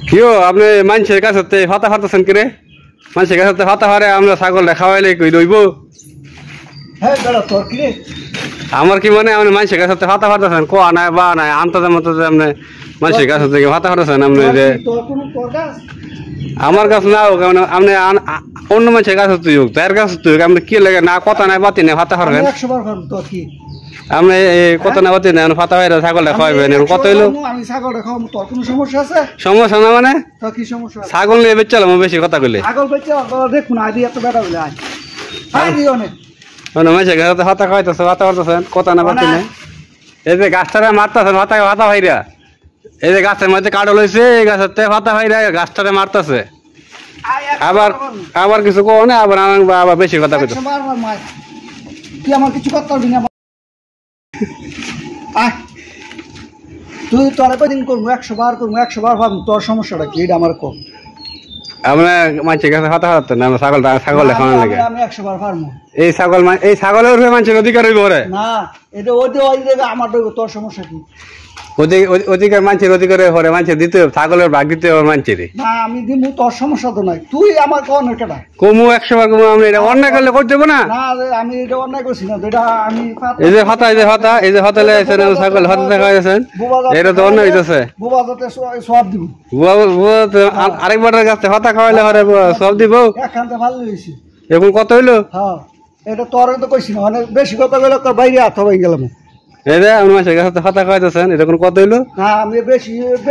কিও আপনি মানুষের কাছে ফাতা ফারতেছেন কি রে? মানুষের কাছে ফাতা ফারে আমরা ছাগল খাওয়াইলে কই রইব? হ্যাঁ বেড়া তোর কি রে? আমার কি মনে আপনি মানুষের কাছে ফাতা ফারতেছেন কোয়া নাই বা নাই আন্তর্জাতিক মতো যে আপনি মানুষের কাছে থেকে ফাতা ফারতেছেন আপনি যে আমার কাছে না হোক আপনি অন্য মানুষের কাছে তুই হোক তার কাছে তুই হোক আপনি কি লাগে না কথা নাই বাতি নাই ফাতা ফারবেন আপনি কত না বাতি নাই ফাতা ফাইরা ছাগলটা খাওয়াইবেন কত হইলো? আমি ছাগলটা খাওয়াবো তোর কোনো সমস্যা আছে? সমস্যা না মানে তোর কি সমস্যা? ছাগল নিয়ে বেচালাম বেশি কথা কইলে ছাগল বেচালাম দেখুন আদি এত বেটা বলে আয় আদি অনেক মানুষের কাছে ফাতা খাওয়াইতেছে ফাতা ফারতেছেন কথা না বাতি নাই এই যে গাছটারে মারতেছেন ফাতা ফাতা ভাইরা এই যে গাছের মধ্যে কাটল হয়েছে এই গাছের ফাতা ভাইরা গাছটারে মারতেছে আবার আবার কিছু কো না আবার আবার বেশি কথা কইতো তুই আমার কিছু করতে পারবি না তুই তোরা কদিন করবো 100 বার করবো 100 বার ভাববো তোর সমস্যাটা কি এটা আমার কম আমরা মানুষের কাছে ফাতা ফারতেন না ছাগল দেখানোর লাগে আমি 100 বার পারবো এই ছাগলের মানুষের অধিকার হইব রে না এটা ওই আমার তোর সমস্যা কি অধিকার মানুষের অধিকারে পরে মানুষের দিতে ছাগলের ভাগ দিতে হবে মানুষের না আমি দিমু তোর সমস্যা তো নাই তুই আমার কোন কেটা কমু 100 বার কমু আমরা এটা অন্যায় করলে করতে দেবো না না আমি এটা অন্যায় করছি না এটা আমি এই যে ফাতা এই যে ফাতা লাইছেন ছাগল ফাতা দেখা যাচ্ছেন এটা তো অন্যায় হইতাছে বুবা যাতে সব দিব বুবা আরেকবারের কাছে ফাতা খাওয়াইলে পরে সব দিব এখানতে ভালো হইছে এখন কত হইলো? হ্যাঁ এটা তোর তো কইছি না অনেক বেশি কথা কইলে তোর বাইরে হাত হয়ে গেলাম এই যে আমার মাসের কাছে ফাতা খাওয়াইতেছেন এটা কোন কত হইলো? না আমি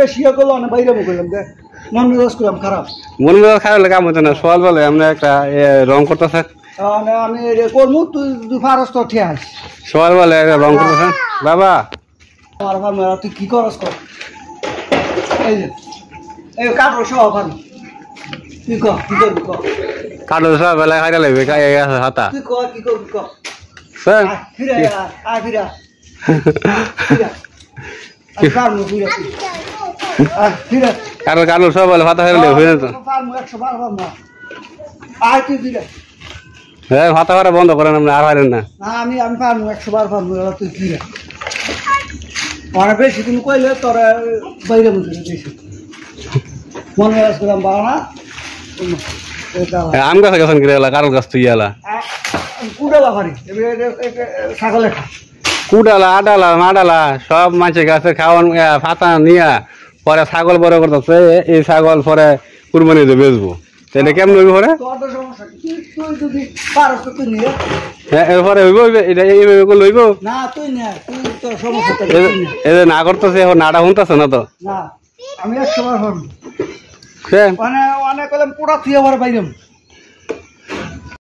বেশি করলো অনেক বাইরে বললাম যে মন মেজাজ করলাম খারাপ মন মেজাজ খারাপ হলে কাম হতো না সকাল বলে আমরা একটা রং করতেছে আমি করবো তুই ফারস তো ঠিক আস সকাল বলে রং করতেছেন বাবা আমার ভাবনা তুই কি করস কর এই যে এই কাটো সহ ভাবি তুই কর কি করবি কর কাটো সব বেলায় খাইতে লাগবে হাতা তুই কর কি করবি কর স্যার ফিরে ফিরা কালো সব বলে ফাতা খাইলে হয়ে যেত হ্যাঁ ফাতা খাওয়া বন্ধ করেন আপনি আর হারেন না আমি পারবো 100 বার পারবো তুই ফিরে অনেক বেশি তুমি কইলে তোরা বাইরে বুঝে বেশি মনে করলাম বাবা না আম গাছ গেছেন কি কারো গাছ তুই এলা কুড়ালা ভারি ছাগলে খা কুডালা আডালা মাডালা সব মানুষের কাছে খাওয়ান ফাতা নিয়া পরে ছাগল বড় করতেছে এই ছাগল পরে কুরবানি দিয়ে বেচবো তাহলে কেমন হইব পরে? হ্যাঁ এরপরে হইব এটা এইভাবে লইব না তুই না তুই তো সমস্যা এই যে না করতেছে এখন নাটা শুনতেছে না তো না আমি 100 বার হব মানে অনেক কলম পুরা তুই আবার বাইরে